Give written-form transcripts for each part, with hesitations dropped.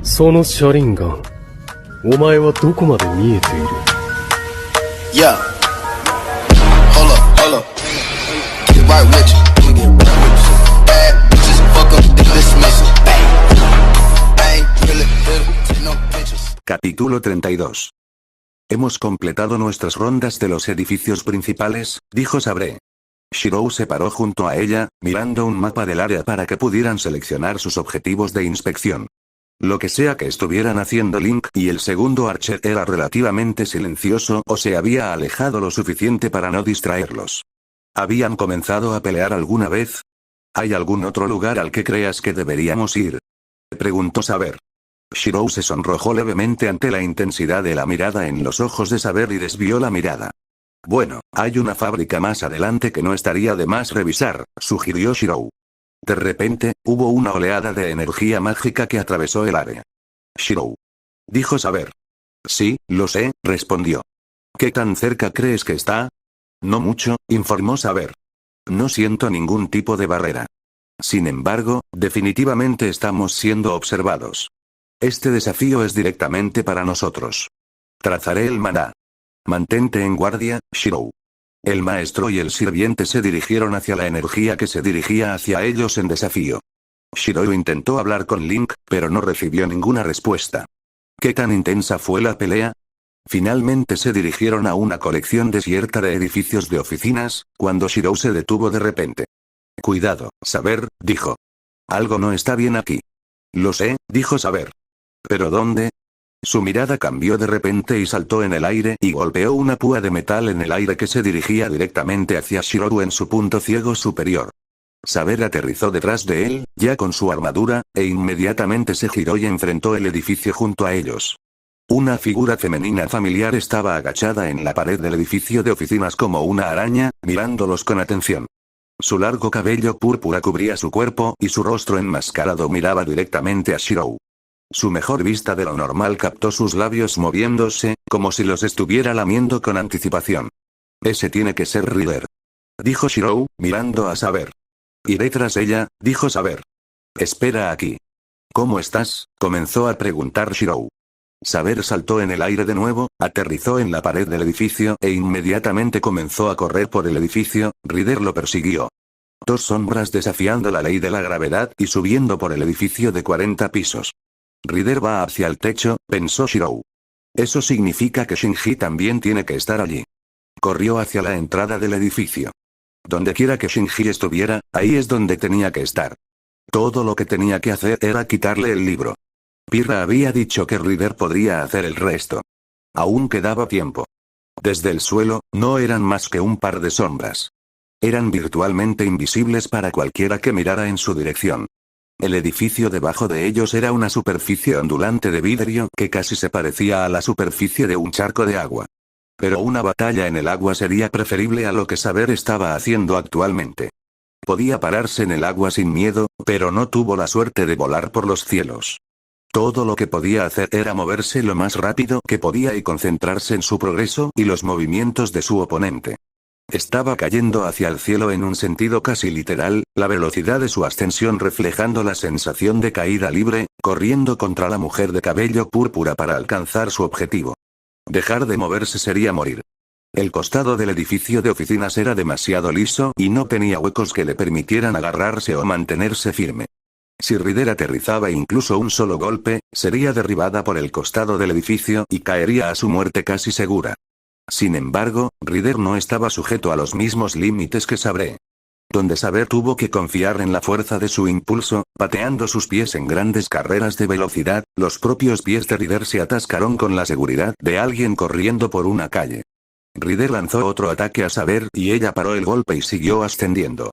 その車輪ガン、お前はどこまで見えている？ Yeah. Hold up, hold up. Get right with you. Get right with you. Bad bitches, fuck up, they dismiss it. Bang. Bang, really, really, no pictures. Capítulo 32. Hemos completado nuestras rondas de los edificios principales, dijo Sabre. Shirou se paró junto a ella, mirando un mapa del área para que pudieran seleccionar sus objetivos de inspección. Lo que sea que estuvieran haciendo Link y el segundo Archer era relativamente silencioso o se había alejado lo suficiente para no distraerlos. ¿Habían comenzado a pelear alguna vez? ¿Hay algún otro lugar al que creas que deberíamos ir?, preguntó Saber. Shirou se sonrojó levemente ante la intensidad de la mirada en los ojos de Saber y desvió la mirada. Bueno, hay una fábrica más adelante que no estaría de más revisar, sugirió Shirou. De repente, hubo una oleada de energía mágica que atravesó el área. Shirou, dijo Saber. Sí, lo sé, respondió. ¿Qué tan cerca crees que está? No mucho, informó Saber. No siento ningún tipo de barrera. Sin embargo, definitivamente estamos siendo observados. Este desafío es directamente para nosotros. Trazaré el maná. Mantente en guardia, Shirou. El maestro y el sirviente se dirigieron hacia la energía que se dirigía hacia ellos en desafío. Shirou intentó hablar con Link, pero no recibió ninguna respuesta. ¿Qué tan intensa fue la pelea? Finalmente se dirigieron a una colección desierta de edificios de oficinas, cuando Shirou se detuvo de repente. Cuidado, Saber, dijo. Algo no está bien aquí. Lo sé, dijo Saber. ¿Pero dónde? Su mirada cambió de repente y saltó en el aire y golpeó una púa de metal en el aire que se dirigía directamente hacia Shirou en su punto ciego superior. Saber aterrizó detrás de él, ya con su armadura, e inmediatamente se giró y enfrentó el edificio junto a ellos. Una figura femenina familiar estaba agachada en la pared del edificio de oficinas como una araña, mirándolos con atención. Su largo cabello púrpura cubría su cuerpo y su rostro enmascarado miraba directamente a Shirou. Su mejor vista de lo normal captó sus labios moviéndose, como si los estuviera lamiendo con anticipación. Ese tiene que ser Rider, dijo Shirou, mirando a Saber. Iré tras ella, dijo Saber. Espera aquí. ¿Cómo estás?, comenzó a preguntar Shirou. Saber saltó en el aire de nuevo, aterrizó en la pared del edificio e inmediatamente comenzó a correr por el edificio. Rider lo persiguió. Dos sombras desafiando la ley de la gravedad y subiendo por el edificio de 40 pisos. Rider va hacia el techo, pensó Shirou. Eso significa que Shinji también tiene que estar allí. Corrió hacia la entrada del edificio. Donde quiera que Shinji estuviera, ahí es donde tenía que estar. Todo lo que tenía que hacer era quitarle el libro. Pirra había dicho que Rider podría hacer el resto. Aún quedaba tiempo. Desde el suelo, no eran más que un par de sombras. Eran virtualmente invisibles para cualquiera que mirara en su dirección. El edificio debajo de ellos era una superficie ondulante de vidrio que casi se parecía a la superficie de un charco de agua. Pero una batalla en el agua sería preferible a lo que Saber estaba haciendo actualmente. Podía pararse en el agua sin miedo, pero no tuvo la suerte de volar por los cielos. Todo lo que podía hacer era moverse lo más rápido que podía y concentrarse en su progreso y los movimientos de su oponente. Estaba cayendo hacia el cielo en un sentido casi literal, la velocidad de su ascensión reflejando la sensación de caída libre, corriendo contra la mujer de cabello púrpura para alcanzar su objetivo. Dejar de moverse sería morir. El costado del edificio de oficinas era demasiado liso y no tenía huecos que le permitieran agarrarse o mantenerse firme. Si Rider aterrizaba incluso un solo golpe, sería derribada por el costado del edificio y caería a su muerte casi segura. Sin embargo, Rider no estaba sujeto a los mismos límites que Sabre. Donde Saber tuvo que confiar en la fuerza de su impulso, pateando sus pies en grandes carreras de velocidad, los propios pies de Rider se atascaron con la seguridad de alguien corriendo por una calle. Rider lanzó otro ataque a Saber y ella paró el golpe y siguió ascendiendo.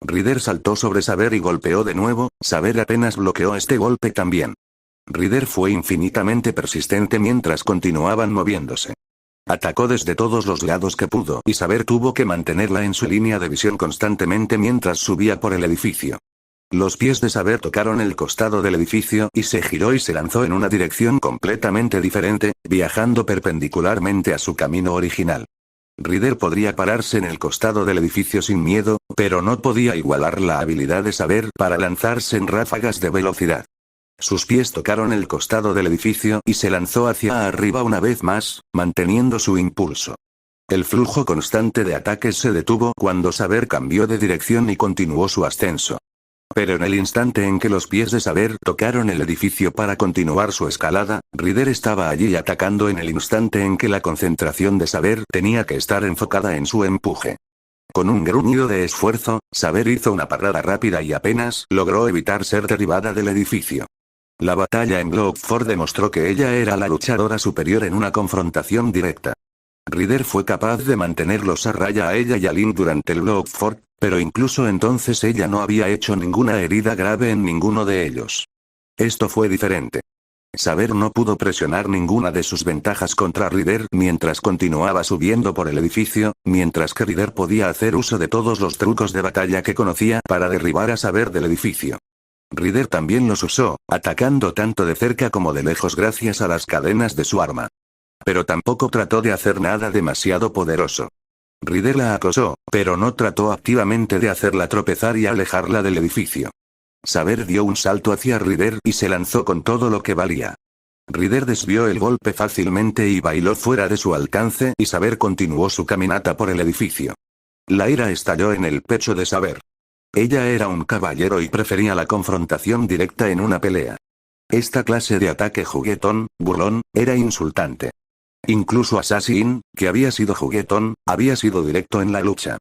Rider saltó sobre Saber y golpeó de nuevo. Saber apenas bloqueó este golpe también. Rider fue infinitamente persistente mientras continuaban moviéndose. Atacó desde todos los lados que pudo y Saber tuvo que mantenerla en su línea de visión constantemente mientras subía por el edificio. Los pies de Saber tocaron el costado del edificio y se giró y se lanzó en una dirección completamente diferente, viajando perpendicularmente a su camino original. Rider podría pararse en el costado del edificio sin miedo, pero no podía igualar la habilidad de Saber para lanzarse en ráfagas de velocidad. Sus pies tocaron el costado del edificio y se lanzó hacia arriba una vez más, manteniendo su impulso. El flujo constante de ataques se detuvo cuando Saber cambió de dirección y continuó su ascenso. Pero en el instante en que los pies de Saber tocaron el edificio para continuar su escalada, Ryder estaba allí atacando en el instante en que la concentración de Saber tenía que estar enfocada en su empuje. Con un gruñido de esfuerzo, Saber hizo una parada rápida y apenas logró evitar ser derribada del edificio. La batalla en Bloodford demostró que ella era la luchadora superior en una confrontación directa. Ryder fue capaz de mantenerlos a raya a ella y a Link durante el Bloodford, pero incluso entonces ella no había hecho ninguna herida grave en ninguno de ellos. Esto fue diferente. Saber no pudo presionar ninguna de sus ventajas contra Ryder mientras continuaba subiendo por el edificio, mientras que Ryder podía hacer uso de todos los trucos de batalla que conocía para derribar a Saber del edificio. Ryder también los usó, atacando tanto de cerca como de lejos gracias a las cadenas de su arma. Pero tampoco trató de hacer nada demasiado poderoso. Ryder la acosó, pero no trató activamente de hacerla tropezar y alejarla del edificio. Saber dio un salto hacia Ryder y se lanzó con todo lo que valía. Ryder desvió el golpe fácilmente y bailó fuera de su alcance y Saber continuó su caminata por el edificio. La ira estalló en el pecho de Saber. Ella era un caballero y prefería la confrontación directa en una pelea. Esta clase de ataque juguetón, burlón, era insultante. Incluso Assassin, que había sido juguetón, había sido directo en la lucha.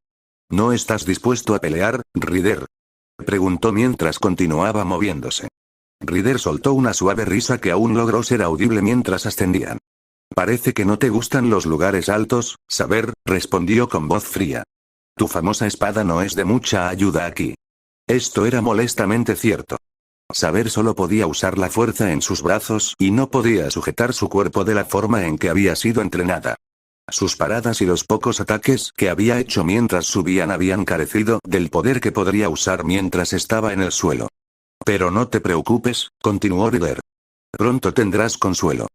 ¿No estás dispuesto a pelear, Ryder?, preguntó mientras continuaba moviéndose. Ryder soltó una suave risa que aún logró ser audible mientras ascendían. Parece que no te gustan los lugares altos, Saber, respondió con voz fría. Tu famosa espada no es de mucha ayuda aquí. Esto era molestamente cierto. Saber solo podía usar la fuerza en sus brazos y no podía sujetar su cuerpo de la forma en que había sido entrenada. Sus paradas y los pocos ataques que había hecho mientras subían habían carecido del poder que podría usar mientras estaba en el suelo. Pero no te preocupes, continuó Ryder. Pronto tendrás consuelo.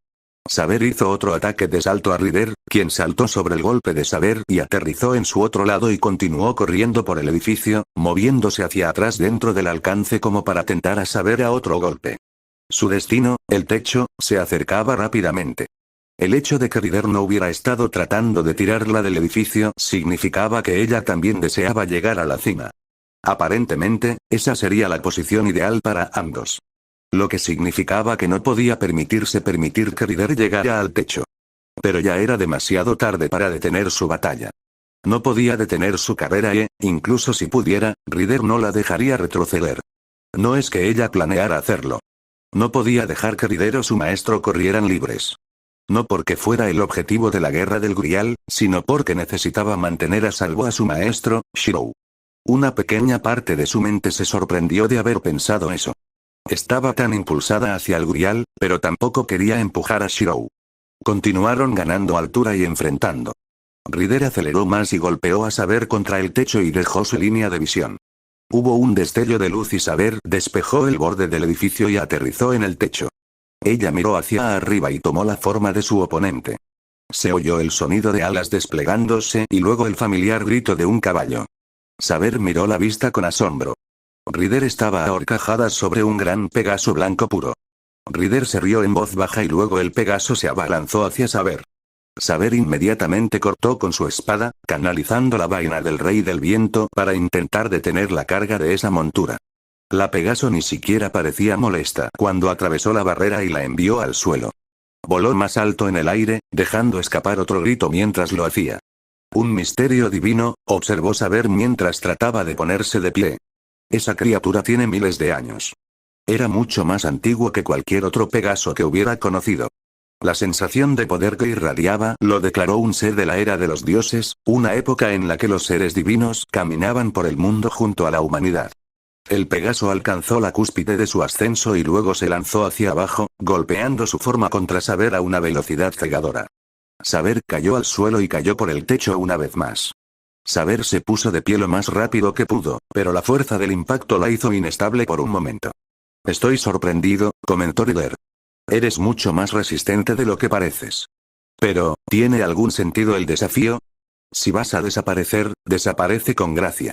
Saber hizo otro ataque de salto a Ryder, quien saltó sobre el golpe de Saber y aterrizó en su otro lado y continuó corriendo por el edificio, moviéndose hacia atrás dentro del alcance como para tentar a Saber a otro golpe. Su destino, el techo, se acercaba rápidamente. El hecho de que Ryder no hubiera estado tratando de tirarla del edificio significaba que ella también deseaba llegar a la cima. Aparentemente, esa sería la posición ideal para ambos. Lo que significaba que no podía permitir que Ryder llegara al techo. Pero ya era demasiado tarde para detener su batalla. No podía detener su carrera y, incluso si pudiera, Ryder no la dejaría retroceder. No es que ella planeara hacerlo. No podía dejar que Ryder o su maestro corrieran libres. No porque fuera el objetivo de la guerra del Grial, sino porque necesitaba mantener a salvo a su maestro, Shirou. Una pequeña parte de su mente se sorprendió de haber pensado eso. Estaba tan impulsada hacia el Grial, pero tampoco quería empujar a Shirou. Continuaron ganando altura y enfrentando. Ryder aceleró más y golpeó a Saber contra el techo y dejó su línea de visión. Hubo un destello de luz y Saber despejó el borde del edificio y aterrizó en el techo. Ella miró hacia arriba y tomó la forma de su oponente. Se oyó el sonido de alas desplegándose y luego el familiar grito de un caballo. Saber miró la vista con asombro. Ryder estaba a horcajadas sobre un gran Pegaso blanco puro. Ryder se rió en voz baja y luego el Pegaso se abalanzó hacia Saber. Saber inmediatamente cortó con su espada, canalizando la vaina del Rey del Viento para intentar detener la carga de esa montura. La Pegaso ni siquiera parecía molesta cuando atravesó la barrera y la envió al suelo. Voló más alto en el aire, dejando escapar otro grito mientras lo hacía. Un misterio divino, observó Saber mientras trataba de ponerse de pie. Esa criatura tiene miles de años. Era mucho más antiguo que cualquier otro Pegaso que hubiera conocido. La sensación de poder que irradiaba lo declaró un ser de la era de los dioses, una época en la que los seres divinos caminaban por el mundo junto a la humanidad. El Pegaso alcanzó la cúspide de su ascenso y luego se lanzó hacia abajo, golpeando su forma contra Saber a una velocidad cegadora. Saber cayó al suelo y cayó por el techo una vez más. Saber se puso de pie lo más rápido que pudo, pero la fuerza del impacto la hizo inestable por un momento. Estoy sorprendido, comentó Ryder. Eres mucho más resistente de lo que pareces. Pero, ¿tiene algún sentido el desafío? Si vas a desaparecer, desaparece con gracia.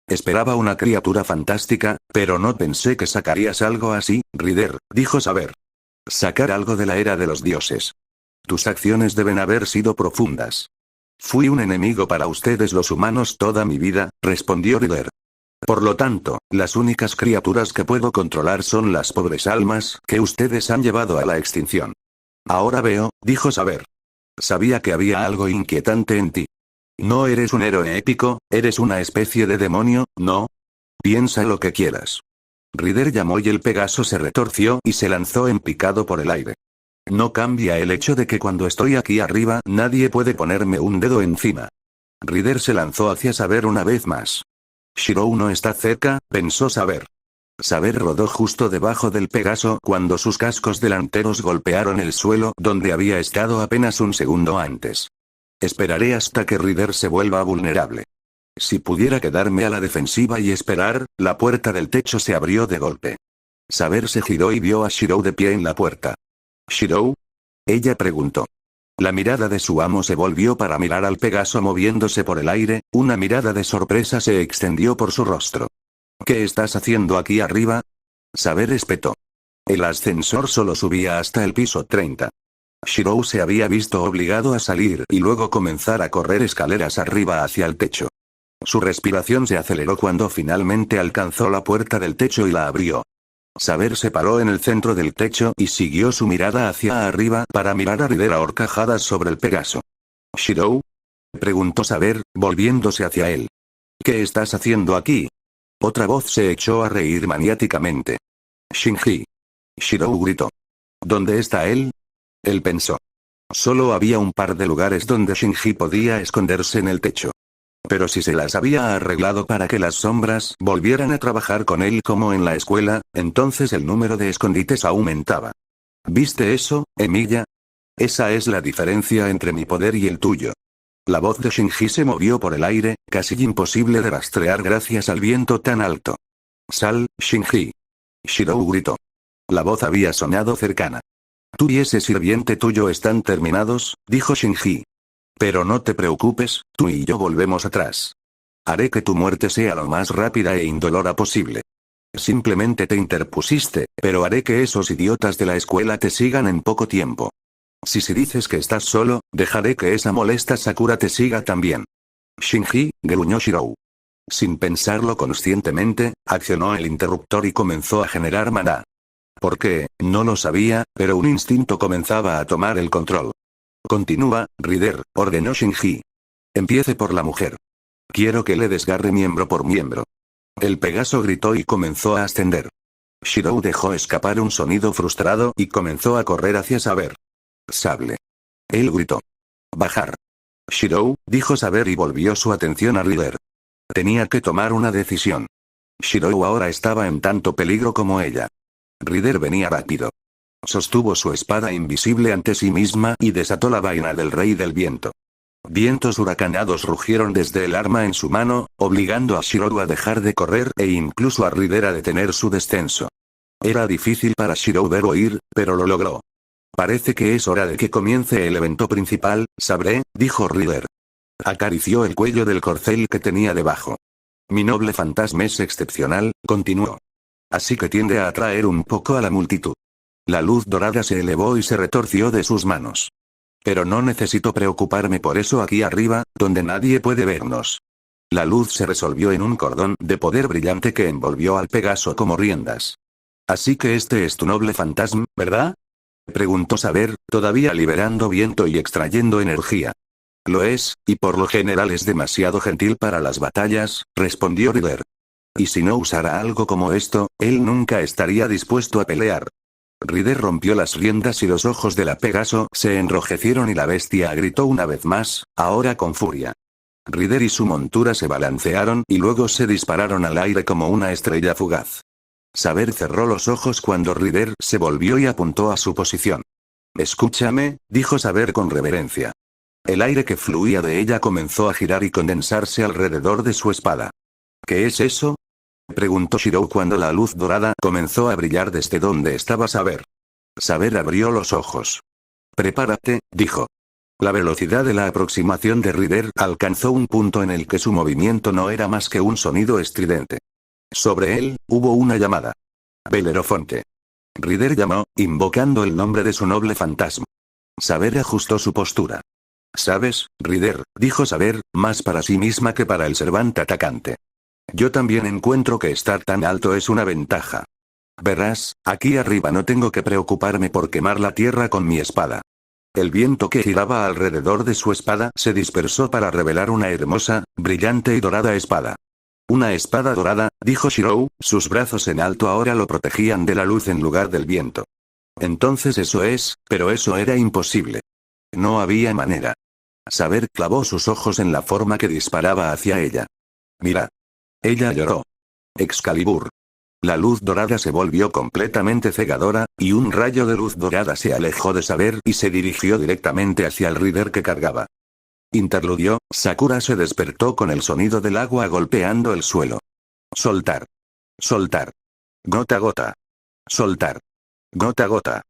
Esperaba una criatura fantástica, pero no pensé que sacarías algo así, Rider, dijo Saber. Sacar algo de la era de los dioses. Tus acciones deben haber sido profundas. Fui un enemigo para ustedes los humanos toda mi vida, respondió Rider. Por lo tanto, las únicas criaturas que puedo controlar son las pobres almas que ustedes han llevado a la extinción. Ahora veo, dijo Saber. Sabía que había algo inquietante en ti. No eres un héroe épico, eres una especie de demonio, ¿no? Piensa lo que quieras. Rider llamó y el Pegaso se retorció y se lanzó en picado por el aire. No cambia el hecho de que cuando estoy aquí arriba nadie puede ponerme un dedo encima. Rider se lanzó hacia Saber una vez más. Shirou no está cerca, pensó Saber. Saber rodó justo debajo del Pegaso cuando sus cascos delanteros golpearon el suelo donde había estado apenas un segundo antes. Esperaré hasta que Rider se vuelva vulnerable. Si pudiera quedarme a la defensiva y esperar, la puerta del techo se abrió de golpe. Saber se giró y vio a Shirou de pie en la puerta. ¿Shirou? Ella preguntó. La mirada de su amo se volvió para mirar al Pegaso moviéndose por el aire, una mirada de sorpresa se extendió por su rostro. ¿Qué estás haciendo aquí arriba? Saber espetó. El ascensor solo subía hasta el piso 30. Shirou se había visto obligado a salir y luego comenzar a correr escaleras arriba hacia el techo. Su respiración se aceleró cuando finalmente alcanzó la puerta del techo y la abrió. Saber se paró en el centro del techo y siguió su mirada hacia arriba para mirar a Rider a horcajadas sobre el Pegaso. ¿Shirou? Preguntó Saber, volviéndose hacia él. ¿Qué estás haciendo aquí? Otra voz se echó a reír maniáticamente. Shinji. Shirou gritó. ¿Dónde está él? Él pensó. Solo había un par de lugares donde Shinji podía esconderse en el techo. Pero si se las había arreglado para que las sombras volvieran a trabajar con él como en la escuela, entonces el número de escondites aumentaba. ¿Viste eso, Emilia? Esa es la diferencia entre mi poder y el tuyo. La voz de Shinji se movió por el aire, casi imposible de rastrear gracias al viento tan alto. Sal, Shinji. Shirou gritó. La voz había sonado cercana. Tú y ese sirviente tuyo están terminados, dijo Shinji. Pero no te preocupes, tú y yo volvemos atrás. Haré que tu muerte sea lo más rápida e indolora posible. Simplemente te interpusiste, pero haré que esos idiotas de la escuela te sigan en poco tiempo. Si dices que estás solo, dejaré que esa molesta Sakura te siga también. Shinji, gruñó Shirou. Sin pensarlo conscientemente, accionó el interruptor y comenzó a generar maná. ¿Por qué? No lo sabía, pero un instinto comenzaba a tomar el control. Continúa, Rider, ordenó Shinji. Empiece por la mujer. Quiero que le desgarre miembro por miembro. El Pegaso gritó y comenzó a ascender. Shirou dejó escapar un sonido frustrado y comenzó a correr hacia Saber. Sable. Él gritó. Bajar. Shirou, dijo Saber y volvió su atención a Rider. Tenía que tomar una decisión. Shirou ahora estaba en tanto peligro como ella. Rider venía rápido. Sostuvo su espada invisible ante sí misma y desató la vaina del Rey del Viento. Vientos huracanados rugieron desde el arma en su mano, obligando a Shirou a dejar de correr e incluso a Rider a detener su descenso. Era difícil para Shirou ver o oír, pero lo logró. Parece que es hora de que comience el evento principal, sabré, dijo Rider. Acarició el cuello del corcel que tenía debajo. Mi noble fantasma es excepcional, continuó. Así que tiende a atraer un poco a la multitud. La luz dorada se elevó y se retorció de sus manos. Pero no necesito preocuparme por eso aquí arriba, donde nadie puede vernos. La luz se resolvió en un cordón de poder brillante que envolvió al Pegaso como riendas. Así que este es tu noble fantasma, ¿verdad? Preguntó Saber, todavía liberando viento y extrayendo energía. Lo es, y por lo general es demasiado gentil para las batallas, respondió Rider. Y si no usara algo como esto, él nunca estaría dispuesto a pelear. Rider rompió las riendas y los ojos de la Pegaso se enrojecieron y la bestia gritó una vez más, ahora con furia. Rider y su montura se balancearon y luego se dispararon al aire como una estrella fugaz. Saber cerró los ojos cuando Rider se volvió y apuntó a su posición. Escúchame, dijo Saber con reverencia. El aire que fluía de ella comenzó a girar y condensarse alrededor de su espada. ¿Qué es eso? Preguntó Shirou cuando la luz dorada comenzó a brillar desde donde estaba Saber. Saber abrió los ojos. Prepárate, dijo. La velocidad de la aproximación de Rider alcanzó un punto en el que su movimiento no era más que un sonido estridente. Sobre él, hubo una llamada. Belerofonte. Rider llamó, invocando el nombre de su noble fantasma. Saber ajustó su postura. ¿Sabes, Rider?, dijo Saber, más para sí misma que para el Servant atacante. Yo también encuentro que estar tan alto es una ventaja. Verás, aquí arriba no tengo que preocuparme por quemar la tierra con mi espada. El viento que giraba alrededor de su espada se dispersó para revelar una hermosa, brillante y dorada espada. Una espada dorada, dijo Shirou, sus brazos en alto ahora lo protegían de la luz en lugar del viento. Entonces eso es, pero eso era imposible. No había manera. Saber clavó sus ojos en la forma que disparaba hacia ella. Mira. Ella lloró. Excalibur. La luz dorada se volvió completamente cegadora, y un rayo de luz dorada se alejó de Saber y se dirigió directamente hacia el Rider que cargaba. Interludio, Sakura se despertó con el sonido del agua golpeando el suelo. Soltar. Soltar. Gota a gota. Soltar. Gota a gota.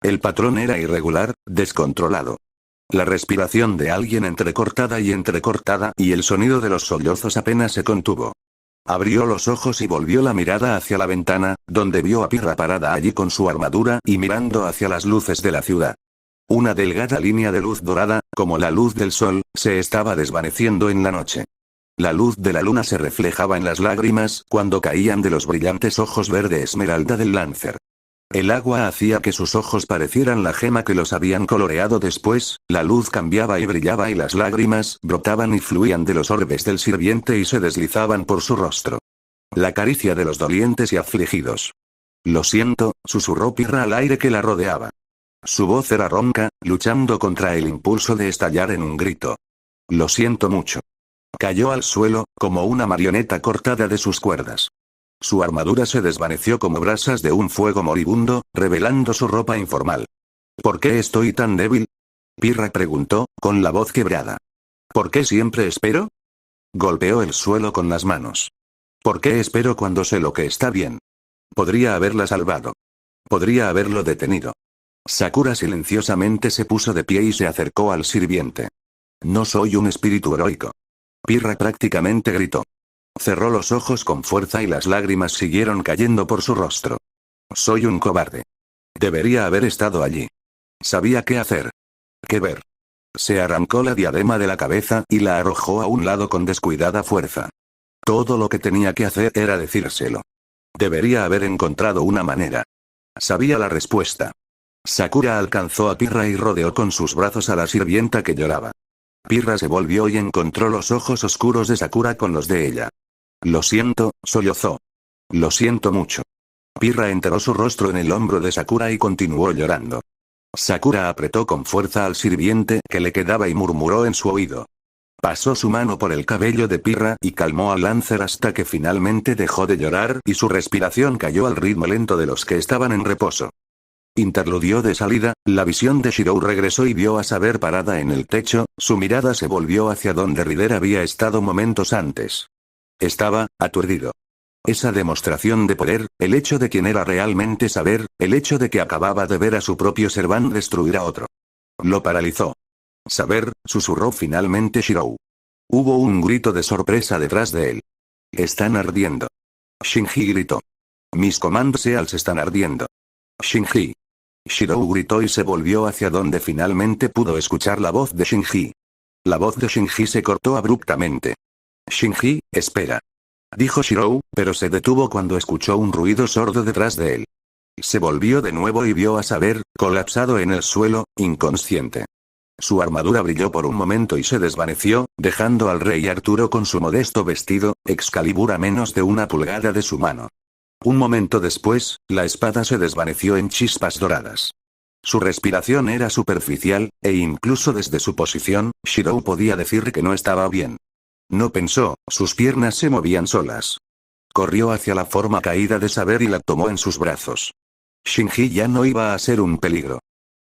El patrón era irregular, descontrolado. La respiración de alguien entrecortada y el sonido de los sollozos apenas se contuvo. Abrió los ojos y volvió la mirada hacia la ventana, donde vio a Pirra parada allí con su armadura y mirando hacia las luces de la ciudad. Una delgada línea de luz dorada, como la luz del sol, se estaba desvaneciendo en la noche. La luz de la luna se reflejaba en las lágrimas cuando caían de los brillantes ojos verde esmeralda del Lancer. El agua hacía que sus ojos parecieran la gema que los habían coloreado después, la luz cambiaba y brillaba y las lágrimas brotaban y fluían de los orbes del sirviente y se deslizaban por su rostro. La caricia de los dolientes y afligidos. Lo siento, susurró Pirra al aire que la rodeaba. Su voz era ronca, luchando contra el impulso de estallar en un grito. Lo siento mucho. Cayó al suelo, como una marioneta cortada de sus cuerdas. Su armadura se desvaneció como brasas de un fuego moribundo, revelando su ropa informal. ¿Por qué estoy tan débil?, Pirra preguntó, con la voz quebrada. ¿Por qué siempre espero? Golpeó el suelo con las manos. ¿Por qué espero cuando sé lo que está bien? Podría haberla salvado. Podría haberlo detenido. Sakura silenciosamente se puso de pie y se acercó al sirviente. No soy un espíritu heroico. Pirra prácticamente gritó. Cerró los ojos con fuerza y las lágrimas siguieron cayendo por su rostro. Soy un cobarde. Debería haber estado allí. Sabía qué hacer. Qué ver. Se arrancó la diadema de la cabeza y la arrojó a un lado con descuidada fuerza. Todo lo que tenía que hacer era decírselo. Debería haber encontrado una manera. Sabía la respuesta. Sakura alcanzó a Pirra y rodeó con sus brazos a la sirvienta que lloraba. Pirra se volvió y encontró los ojos oscuros de Sakura con los de ella. Lo siento, sollozó. Lo siento mucho. Pirra enterró su rostro en el hombro de Sakura y continuó llorando. Sakura apretó con fuerza al sirviente que le quedaba y murmuró en su oído. Pasó su mano por el cabello de Pirra y calmó al Lancer hasta que finalmente dejó de llorar y su respiración cayó al ritmo lento de los que estaban en reposo. Interludio de salida, la visión de Shirou regresó y vio a Saber parada en el techo, su mirada se volvió hacia donde Rider había estado momentos antes. Estaba, aturdido. Esa demostración de poder, el hecho de quién era realmente Saber, el hecho de que acababa de ver a su propio Servant destruir a otro. Lo paralizó. Saber, susurró finalmente Shirou. Hubo un grito de sorpresa detrás de él. Están ardiendo. Shinji gritó. Mis Command Seals están ardiendo. Shinji. Shirou gritó y se volvió hacia donde finalmente pudo escuchar la voz de Shinji. La voz de Shinji se cortó abruptamente. Shinji, espera. Dijo Shirou, pero se detuvo cuando escuchó un ruido sordo detrás de él. Se volvió de nuevo y vio a Saber, colapsado en el suelo, inconsciente. Su armadura brilló por un momento y se desvaneció, dejando al rey Arturo con su modesto vestido, Excalibur a menos de una pulgada de su mano. Un momento después, la espada se desvaneció en chispas doradas. Su respiración era superficial, e incluso desde su posición, Shirou podía decir que no estaba bien. No pensó, sus piernas se movían solas. Corrió hacia la forma caída de Saber y la tomó en sus brazos. Shinji ya no iba a ser un peligro.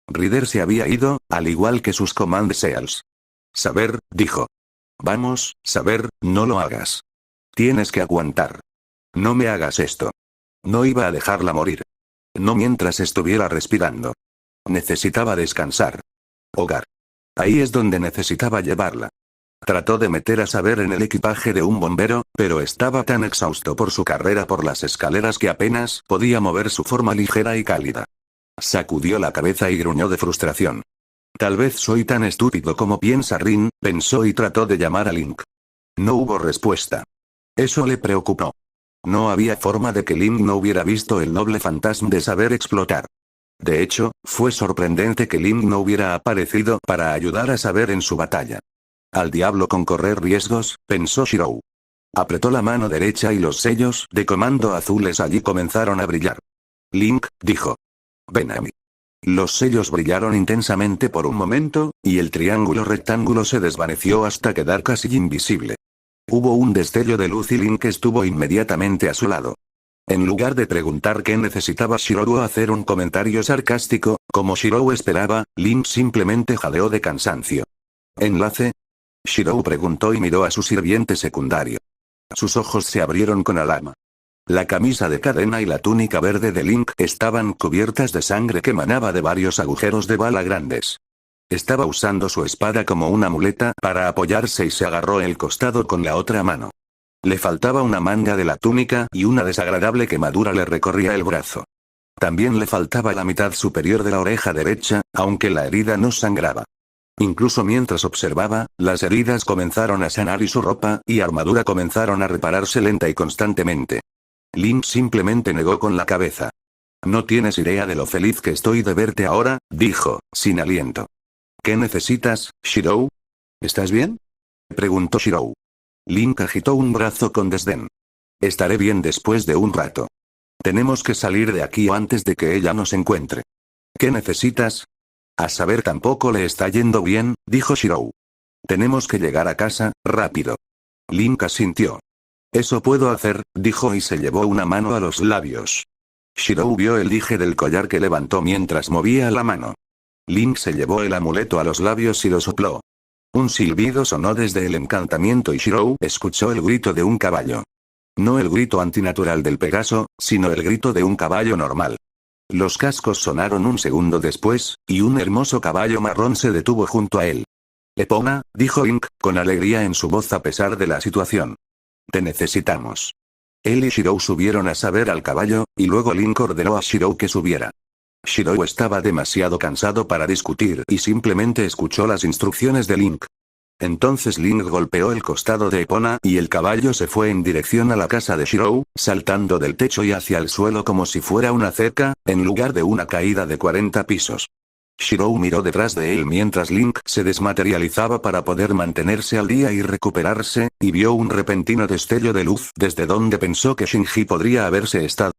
Rider se había ido, al igual que sus Command Seals. Saber, dijo. Vamos, Saber, no lo hagas. Tienes que aguantar. No me hagas esto. No iba a dejarla morir. No mientras estuviera respirando. Necesitaba descansar. Hogar. Ahí es donde necesitaba llevarla. Trató de meter a Saber en el equipaje de un bombero, pero estaba tan exhausto por su carrera por las escaleras que apenas podía mover su forma ligera y cálida. Sacudió la cabeza y gruñó de frustración. Tal vez soy tan estúpido como piensa Rin, pensó y trató de llamar a Link. No hubo respuesta. Eso le preocupó. No había forma de que Link no hubiera visto el noble fantasma de Saber explotar. De hecho, fue sorprendente que Link no hubiera aparecido para ayudar a Saber en su batalla. Al diablo con correr riesgos, pensó Shirou. Apretó la mano derecha y los sellos de comando azules allí comenzaron a brillar. Link, dijo. Ven a mí. Los sellos brillaron intensamente por un momento, y el triángulo rectángulo se desvaneció hasta quedar casi invisible. Hubo un destello de luz y Link estuvo inmediatamente a su lado. En lugar de preguntar qué necesitaba Shirou o hacer un comentario sarcástico, como Shirou esperaba, Link simplemente jadeó de cansancio. ¿Enlace? Shirou preguntó y miró a su sirviente secundario. Sus ojos se abrieron con alarma. La camisa de cadena y la túnica verde de Link estaban cubiertas de sangre que emanaba de varios agujeros de bala grandes. Estaba usando su espada como una muleta para apoyarse y se agarró el costado con la otra mano. Le faltaba una manga de la túnica y una desagradable quemadura le recorría el brazo. También le faltaba la mitad superior de la oreja derecha, aunque la herida no sangraba. Incluso mientras observaba, las heridas comenzaron a sanar y su ropa y armadura comenzaron a repararse lenta y constantemente. Link simplemente negó con la cabeza. No tienes idea de lo feliz que estoy de verte ahora, dijo, sin aliento. ¿Qué necesitas, Shirou? ¿Estás bien? Preguntó Shirou. Link agitó un brazo con desdén. Estaré bien después de un rato. Tenemos que salir de aquí antes de que ella nos encuentre. ¿Qué necesitas? A Saber tampoco le está yendo bien, dijo Shirou. Tenemos que llegar a casa, rápido. Link asintió. Eso puedo hacer, dijo y se llevó una mano a los labios. Shirou vio el dije del collar que levantó mientras movía la mano. Link se llevó el amuleto a los labios y lo sopló. Un silbido sonó desde el encantamiento y Shirou escuchó el grito de un caballo. No el grito antinatural del Pegaso, sino el grito de un caballo normal. Los cascos sonaron un segundo después, y un hermoso caballo marrón se detuvo junto a él. Epona, dijo Link, con alegría en su voz a pesar de la situación. Te necesitamos. Él y Shirou subieron a Saber al caballo, y luego Link ordenó a Shirou que subiera. Shirou estaba demasiado cansado para discutir y simplemente escuchó las instrucciones de Link. Entonces Link golpeó el costado de Epona y el caballo se fue en dirección a la casa de Shirou, saltando del techo y hacia el suelo como si fuera una cerca, en lugar de una caída de 40 pisos. Shirou miró detrás de él mientras Link se desmaterializaba para poder mantenerse al día y recuperarse, y vio un repentino destello de luz desde donde pensó que Shinji podría haberse estado.